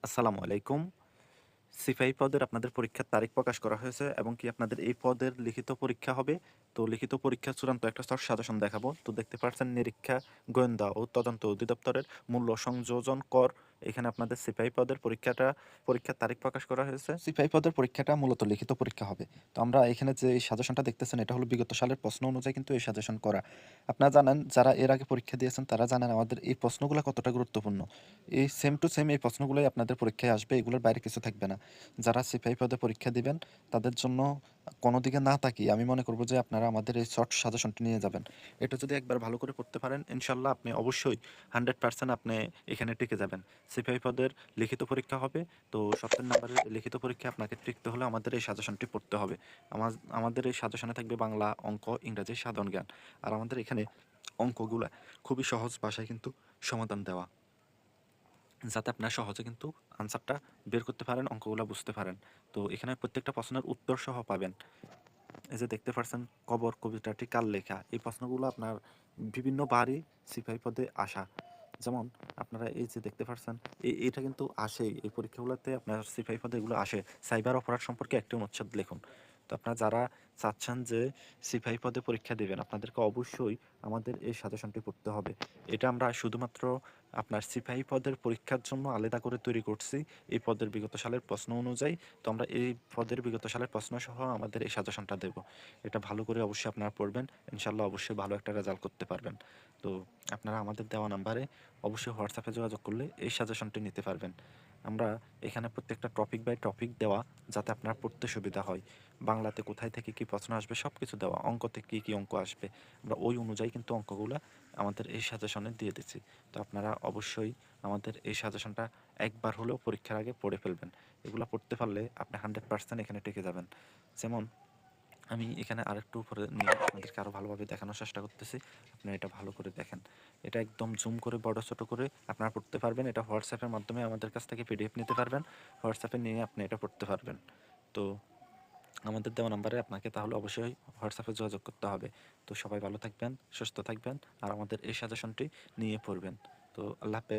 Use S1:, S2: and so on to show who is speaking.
S1: আসসালামু আলাইকুম। সিপাহি পদের আপনাদের পরীক্ষার তারিখ প্রকাশ করা হয়েছে এবং কি আপনাদের এই পদের লিখিত পরীক্ষা হবে। তো লিখিত পরীক্ষার চূড়ান্ত একটা শর্ট সাজেশন দেখাবো। তো দেখতে পাচ্ছেন নিরীক্ষা, গোয়েন্দা ও তদন্ত অধিদপ্তরের মূল্য সংযোজন কর। এখানে আপনাদের সিপাহি পদের পরীক্ষার তারিখ প্রকাশ করা হয়েছে। সিপাহি পদের পরীক্ষাটা মূলত লিখিত পরীক্ষা হবে। তো আমরা এখানে যে এই সাজেশনটা দেখতেছেন এটা হলো বিগত সালের প্রশ্ন অনুযায়ী কিন্তু এই সাজেশন করা। আপনারা জানেন যারা এর আগে পরীক্ষা দিয়েছেন তারা জানেন আমাদের এই প্রশ্নগুলো কতটা গুরুত্বপূর্ণ। এই সেম টু সেম এই প্রশ্নগুলোই আপনাদের পরীক্ষায় আসবে, এগুলোর বাইরে কিছু থাকবে না। যারা সিপাহি পদে পরীক্ষা দিবেন তাদের জন্য কোনো দিকে না তাকিয়ে আমি মনে করব যে আপনারা আমাদের এই শর্ট সাজেশনটি নিয়ে যাবেন। এটা যদি একবার ভালো করে পড়তে পারেন ইনশাল্লাহ আপনি অবশ্যই 100% আপনি এখানে টিকে যাবেন। সিপাহি পদের লিখিত পরীক্ষা হবে। তো 70 নম্বরের লিখিত পরীক্ষা আপনাকে টিকতে হলে আমাদের এই সাজেশনটি পড়তে হবে। আমাদের এই সাজেশনে থাকবে বাংলা, অঙ্ক, ইংরাজি, সাধারণ জ্ঞান। আর আমাদের এখানে অঙ্কগুলা খুবই সহজ ভাষায় কিন্তু সমাধান দেওয়া, যাতে আপনারা সহজে কিন্তু আনসারটা বের করতে পারেন, অঙ্কগুলো বুঝতে পারেন। তো এখানে প্রত্যেকটা প্রশ্নের উত্তর সহ পাবেন। এই যে দেখতে পাচ্ছেন কবর কবিতাটি কার লেখা, এই প্রশ্নগুলো আপনার বিভিন্ন বারই সিপাহি পদে আসা। যেমন আপনারা এই যে দেখতে পাচ্ছেন এটা কিন্তু আসেই এই পরীক্ষাগুলোতে আপনার সিপাহি পদে এগুলো আসে। সাইবার অপরাধ সম্পর্কে একটি অনুচ্ছেদ লিখুন। তো আপনারা যারা চাচ্ছেন যে সিপাহি পদে পরীক্ষা দেবেন আপনাদেরকে অবশ্যই আমাদের এই সাজেশনটি পড়তে হবে। এটা আমরা শুধুমাত্র আপনার সিপাহি পদের পরীক্ষার জন্য আলাদা করে তৈরি করছি এই পদের বিগত সালের প্রশ্ন অনুযায়ী। তো আমরা এই পদের বিগত সালের প্রশ্ন সহ আমাদের এই সাজেশনটা দেব। এটা ভালো করে অবশ্যই আপনারা পড়বেন, ইনশাল্লাহ অবশ্যই ভালো একটা রেজাল্ট করতে পারবেন। তো আপনারা আমাদের দেওয়া নাম্বারে অবশ্যই হোয়াটসঅ্যাপে যোগাযোগ করলে এই সাজেশনটি নিতে পারবেন। আমরা এখানে প্রত্যেকটা টপিক বাই টপিক দেওয়া, যাতে আপনার পড়তে সুবিধা হয়। বাংলাতে কোথায় থেকে কী প্রশ্ন আসবে সব কিছু দেওয়া, অঙ্কতে কী কী অঙ্ক আসবে আমরা ওই অনুযায়ী কিন্তু অঙ্কগুলো আমাদের এই সাজেশনে দিয়ে দিচ্ছি। তো আপনারা অবশ্যই আমাদের এই সাজেশনটা একবার হলেও পরীক্ষার আগে পড়ে ফেলবেন। এগুলো পড়তে পারলে আপনি 100% এখানে টিকে যাবেন। যেমন আমি এখানে আরেকটু উপরে নিয়ে আপনাদেরকে আরও ভালোভাবে দেখানোর চেষ্টা করতেছি। আপনারা এটা ভালো করে দেখেন। এটা একদম জুম করে বড় ছোট করে আপনারা পড়তে পারবেন। এটা হোয়াটসঅ্যাপের মাধ্যমে আমাদের কাছ থেকে পিডিএফ নিতে পারবেন। হোয়াটসঅ্যাপে নিয়ে আপনি এটা পড়তে পারবেন। তো আমাদের দেওয়া নাম্বারে আপনাকে তাহলে অবশ্যই হোয়াটসঅ্যাপে যোগাযোগ করতে হবে। তো সবাই ভালো থাকবেন, সুস্থ থাকবেন আর আমাদের এই সাজেশনটি নিয়ে পড়বেন। তো আল্লাহ হাফেজ।